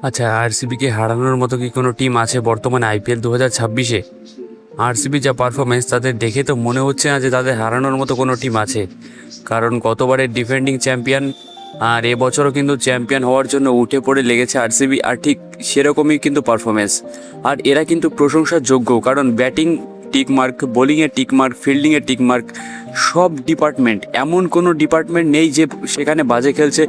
আচ্ছা, আরসিবিকে হারানোর মতো কি কোনো টিম আছে বর্তমানে আইপিএল 2026-এ? আরসিবি যা পারফরমেন্স তাদের দেখে তো মনে হচ্ছে না যে তাদের হারানোর মতো কোনো টিম আছে। কারণ গতবারের ডিফেন্ডিং চ্যাম্পিয়ন আর এবছরও কিন্তু চ্যাম্পিয়ন হওয়ার জন্য উঠে পড়ে লেগেছে আরসিবি, আর ঠিক সেরকমই কিন্তু পারফরমেন্স। আর এরা কিন্তু প্রশংসার যোগ্য, কারণ ব্যাটিং টিকমার্ক, বোলিংয়ে টিকমার্ক, ফিল্ডিংয়ে টিকমার্ক, সব ডিপার্টমেন্ট, এমন কোনো ডিপার্টমেন্ট নেই যে সেখানে বাজে খেলছে।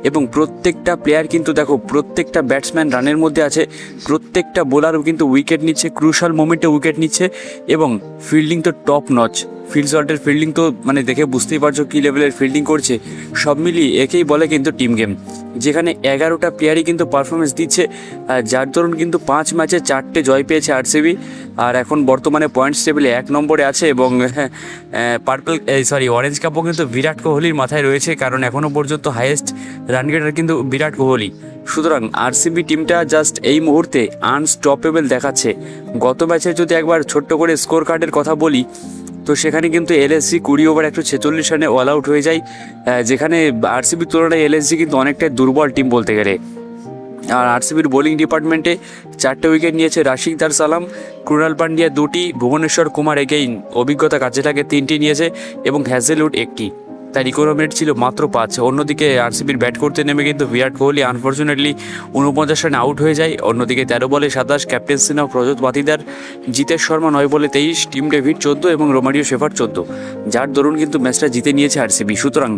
এবং প্রত্যেকটা প্লেয়ার কিন্তু দেখো, প্রত্যেকটা ব্যাটসম্যান রানের মধ্যে আছে, প্রত্যেকটা বোলারও কিন্তু উইকেট নিচ্ছে, ক্রুশাল মোমেন্টে উইকেট নিচ্ছে। এবং ফিল্ডিং তো টপ নচ, ফিল্ড শটের ফিল্ডিং তো মানে দেখে বুঝতেই পারছো কী লেভেলের ফিল্ডিং করছে। সব মিলিয়ে একেই বলে কিন্তু টিম গেম, যেখানে 11টা প্লেয়ারই কিন্তু পারফরমেন্স দিচ্ছে, যার দরুন কিন্তু 5 ম্যাচে 4টে জয় পেয়েছে আরসিবি। আর এখন বর্তমানে পয়েন্টস টেবিলে 1 নম্বরে আছে। এবং অরেঞ্জ কাপও কিন্তু বিরাট কোহলির মাথায় রয়েছে, কারণ এখনও পর্যন্ত হাইয়েস্ট রান গেটার কিন্তু বিরাট কোহলি। সুতরাং আরসিবি টিমটা জাস্ট এই মুহূর্তে আনস্টপেবল দেখাচ্ছে। গত ম্যাচে যদি একবার ছোট্ট করে স্কোর কার্ডের কথা বলি, তো সেখানে কিন্তু এলএসজি 20 ওভার 146 রানে অল আউট হয়ে যায়, যেখানে আরসিবির তুলনায় এলএসজি কিন্তু অনেকটাই দুর্বল টিম বলতে গেলে। আর আরসিবির বোলিং ডিপার্টমেন্টে 4টে উইকেট নিয়েছে রাশিদ দার সালাম, ক্রুনাল পান্ডিয়া 2টি, ভুবনেশ্বর কুমার এগেইন অভিজ্ঞতা কাজে লাগে 3টি নিয়েছে, এবং হ্যাজেলউড 1টি। তার রিকোয়ারমেন্ট রেট ছিল মাত্র 5। অন্যদিকে আরসিবির ব্যাট করতে নেমে কিন্তু বিরাট কোহলি আনফর্চুনেটলি 49 রানে আউট হয়ে যায়। অন্যদিকে 13 বলে 27, ক্যাপ্টেন্সি নাও প্রজত পাতিদার, জিতেশ শর্মা 9 বলে 23, টিম ডেভিড 14 এবং রোমারিও শেফার্ড 14, যার দরুন কিন্তু ম্যাচটা জিতে নিয়েছে আরসিবি। সুতরাং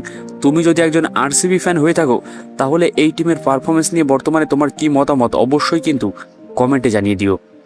তুমি যদি একজন আরসিবি ফ্যান হয়ে থাকো, তাহলে এই টিমের পারফরমেন্স নিয়ে বর্তমানে তোমার কী মতামত অবশ্যই কিন্তু কমেন্টে জানিয়ে দিও।